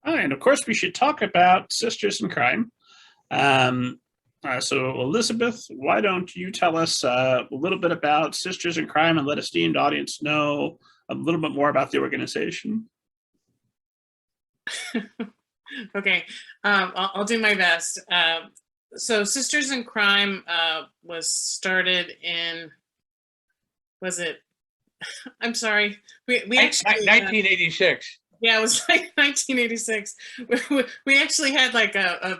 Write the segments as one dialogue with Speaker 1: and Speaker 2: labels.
Speaker 1: Oh, and of course, we should talk about Sisters in Crime. Um, so, Elizabeth, why don't you tell us a little bit about Sisters in Crime and let esteemed audience know a little bit more about the organization?
Speaker 2: Okay, I'll do my best. So Sisters in Crime was started in, was it, I'm sorry, we actually,
Speaker 3: 1986.
Speaker 2: Yeah, it was like 1986. We actually had like a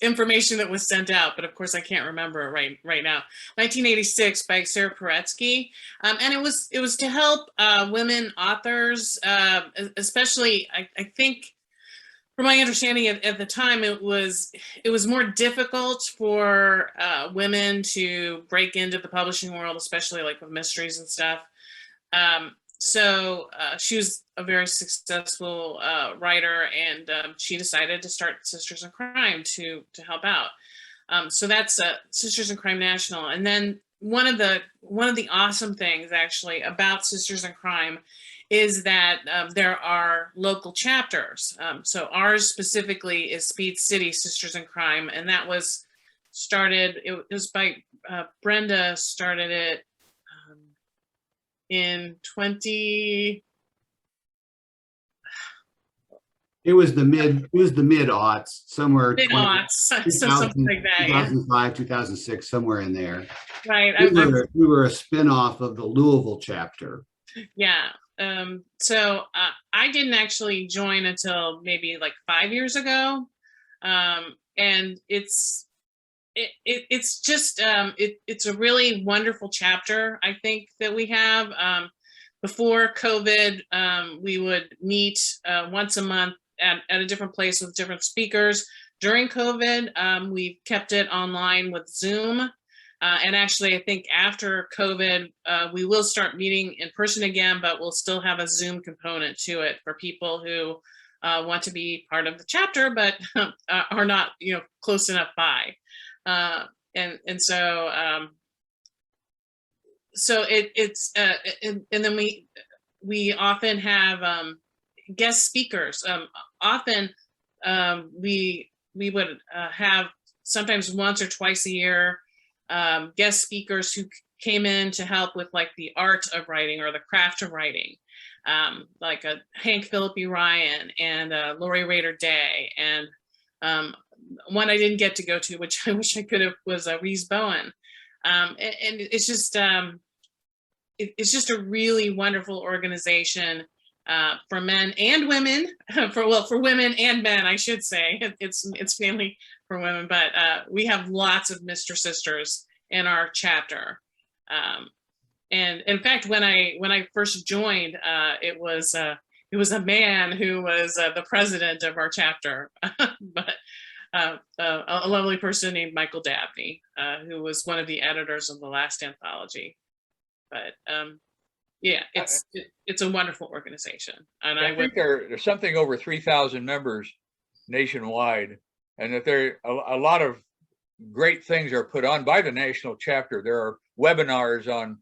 Speaker 2: information that was sent out, but of course I can't remember it right now. 1986 by Sarah Paretsky, and it was to help women authors, especially I think. From my understanding at the time, it was more difficult for women to break into the publishing world, especially like with mysteries and stuff. So she was a very successful writer, and she decided to start Sisters in Crime to help out. So that's Sisters in Crime National. And then one of the awesome things actually about Sisters in Crime is that there are local chapters. So ours specifically is Speed City Sisters in Crime, and that was started. It was by Brenda started it in 20.
Speaker 4: It was the mid aughts, somewhere
Speaker 2: Mid aughts, so something like that.
Speaker 4: 2005, 2006, somewhere in there.
Speaker 2: Right.
Speaker 4: We were a spin-off of the Louisville chapter.
Speaker 2: Yeah. So I didn't actually join until maybe like 5 years ago, and it's just it's a really wonderful chapter, I think, that we have. Before COVID, we would meet once a month at a different place with different speakers. During COVID, we kept it online with Zoom. And actually, I think after COVID, we will start meeting in person again, but we'll still have a Zoom component to it for people who want to be part of the chapter, but are not, close enough by. And so it's and then we often have guest speakers. Often we would have sometimes once or twice a year guest speakers who came in to help with like the art of writing or the craft of writing, like Hank Philippi Ryan and Lori Rader Day, and one I didn't get to go to, which I wish I could have, was Reese Bowen. And it's just a really wonderful organization for men and women, for women and men, I should say. It's family for women, but we have lots of Mr. Sisters in our chapter. And in fact, when I first joined, it was a man who was the president of our chapter, but a lovely person named Michael Dabney, who was one of the editors of the last anthology. But yeah, it's a wonderful organization, and
Speaker 3: I think there's something over 3,000 members nationwide, and that there a lot of great things are put on by the national chapter. There are webinars on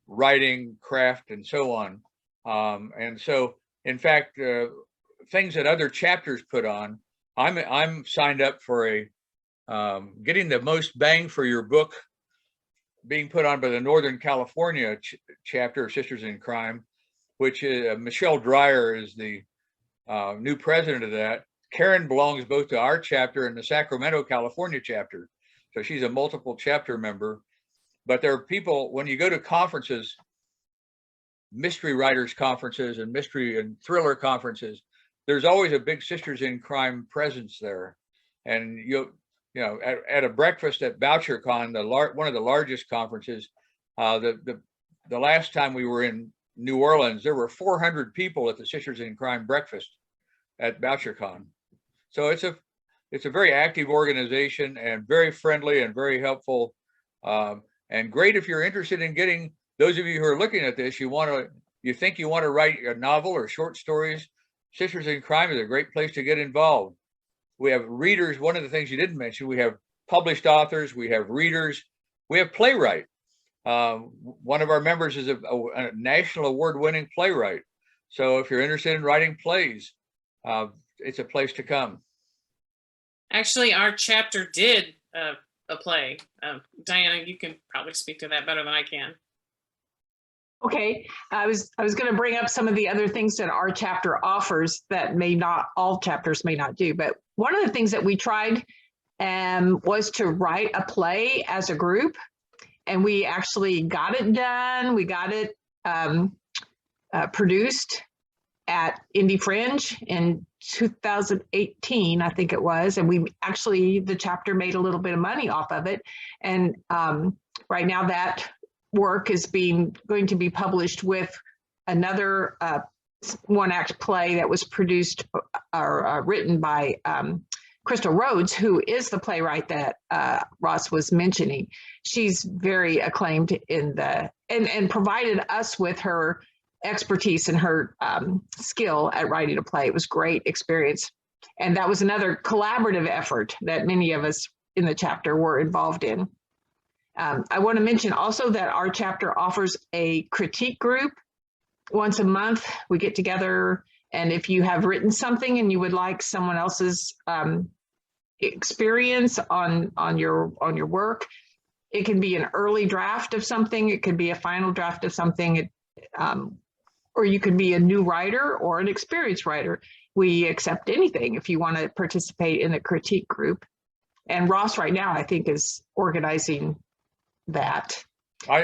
Speaker 3: writing, craft, and so on. And so, in fact, things that other chapters put on, I'm signed up for a getting the most bang for your book being put on by the Northern California chapter of Sisters in Crime, which Michelle Dreyer is the new president of that. Karen belongs both to our chapter and the Sacramento, California chapter. So she's a multiple chapter member. But there are people, when you go to conferences, mystery writers conferences and mystery and thriller conferences, there's always a big Sisters in Crime presence there. And at a breakfast at BoucherCon, one of the largest conferences, the last time we were in New Orleans, there were 400 people at the Sisters in Crime breakfast at BoucherCon. So it's a very active organization and very friendly and very helpful, and great if you're interested in getting, those of you who are looking at this, you think you want to write a novel or short stories, Sisters in Crime is a great place to get involved. We have readers. One of the things you didn't mention, we have published authors, we have readers, we have playwright. One of our members is a national award-winning playwright. So if you're interested in writing plays, it's a place to come.
Speaker 2: Actually, our chapter did a play. Diana, you can probably speak to that better than I can.
Speaker 5: Okay, I was going to bring up some of the other things that our chapter offers that all chapters may not do. But one of the things that we tried was to write a play as a group, and we actually got it done. We got it produced at Indie Fringe in 2018, I think it was, and the chapter made a little bit of money off of it. And right now that work is going to be published with another one-act play that was produced or written by Crystal Rhodes, who is the playwright that Ross was mentioning. She's very acclaimed and provided us with her expertise and her skill at writing a play. It was a great experience. And that was another collaborative effort that many of us in the chapter were involved in. I want to mention also that our chapter offers a critique group once a month. We get together, and if you have written something and you would like someone else's experience on your work, it can be an early draft of something, it could be a final draft of something, or you could be a new writer or an experienced writer. We accept anything if you want to participate in the critique group. And Ross right now, I think, is organizing that.
Speaker 3: I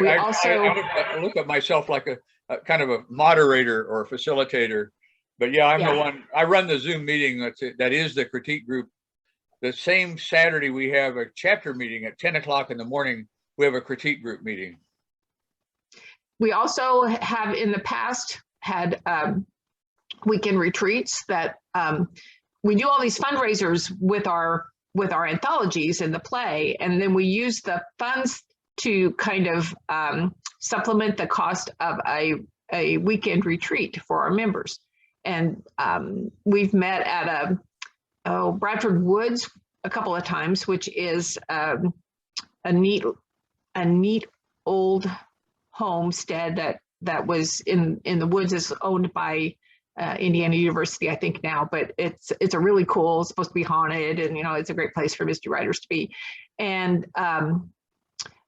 Speaker 3: look at myself like a kind of a moderator or a facilitator, but yeah, I'm the one. I run the Zoom meeting that is the critique group. The same Saturday we have a chapter meeting at 10 o'clock in the morning. We have a critique group meeting.
Speaker 5: We also have in the past had weekend retreats that we do all these fundraisers with our anthologies in the play, and then we use the funds to kind of supplement the cost of a weekend retreat for our members. And we've met at Bradford Woods a couple of times, which is a neat old homestead that was in the woods. Is owned by Indiana University, I think now, but it's a really cool, it's supposed to be haunted, and it's a great place for mystery writers to be. And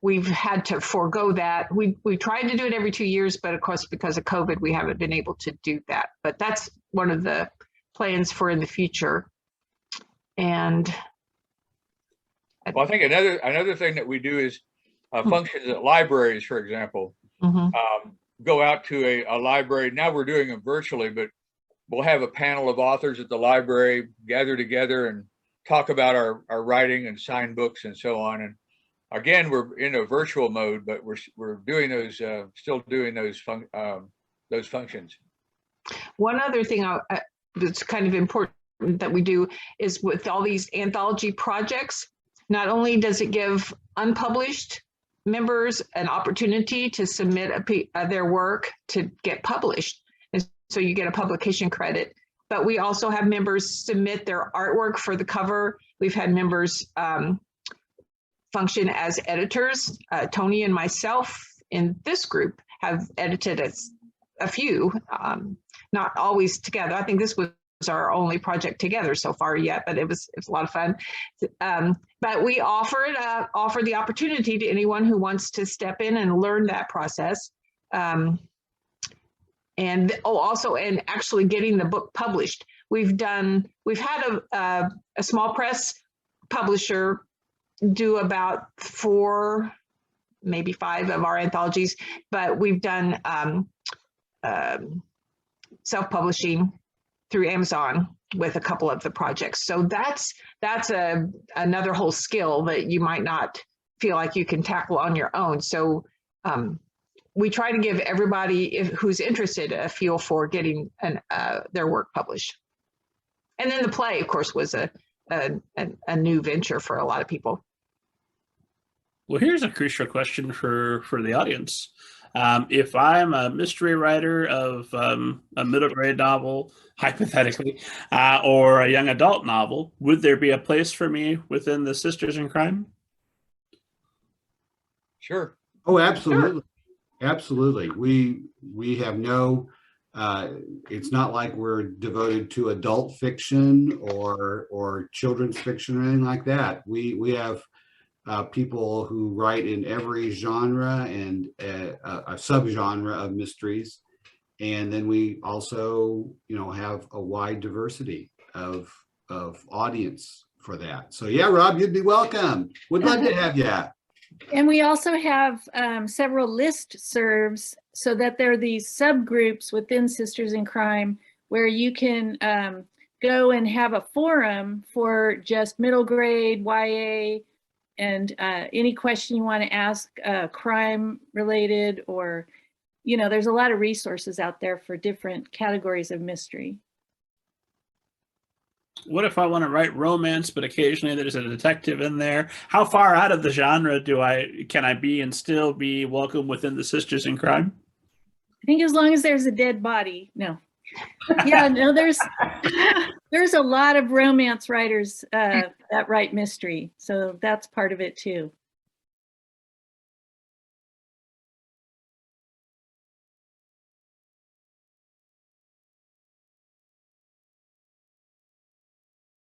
Speaker 5: we've had to forego that. We tried to do it every 2 years, but of course, because of COVID, we haven't been able to do that. But that's one of the plans for in the future. And
Speaker 3: well, I think another thing that we do is functions at libraries, for example. Go out to a library. Now we're doing them virtually, but we'll have a panel of authors at the library gather together and talk about our writing and sign books and so on. And again, we're in a virtual mode, but we're doing those still doing those functions.
Speaker 5: One other thing that's kind of important that we do is with all these anthology projects, not only does it give unpublished members an opportunity to submit their work to get published, and so you get a publication credit, but we also have members submit their artwork for the cover. We've had members function as editors. Tony and myself in this group have edited a few, not always together. I think this was our only project together so far yet, but it was a lot of fun. But we offer the opportunity to anyone who wants to step in and learn that process. And actually getting the book published. We've had a small press publisher do about 4, maybe 5 of our anthologies, but we've done self-publishing through Amazon with a couple of the projects. So that's another whole skill that you might not feel like you can tackle on your own. So we try to give everybody who's interested a feel for getting their work published. And then the play, of course, was a new venture for a lot of people.
Speaker 1: Well, here's a crucial question for the audience. If I'm a mystery writer of a middle grade novel, hypothetically, or a young adult novel, would there be a place for me within the Sisters in Crime?
Speaker 3: Sure.
Speaker 4: Oh, absolutely. Sure. Absolutely. We have no It's not like we're devoted to adult fiction or children's fiction or anything like that. We have people who write in every genre and a subgenre of mysteries. And then we also, have a wide diversity of audience for that. So yeah, Rob, you'd be welcome. Would love to have you.
Speaker 6: And we also have several listservs so that there are these subgroups within Sisters in Crime where you can go and have a forum for just middle grade, YA, and any question you want to ask crime related, or, there's a lot of resources out there for different categories of mystery.
Speaker 1: What if I want to write romance, but occasionally there's a detective in there? How far out of the genre can I be and still be welcome within the Sisters in Crime?
Speaker 6: I think as long as there's a dead body. No. Yeah, no, there's a lot of romance writers that write mystery. So that's part of it too.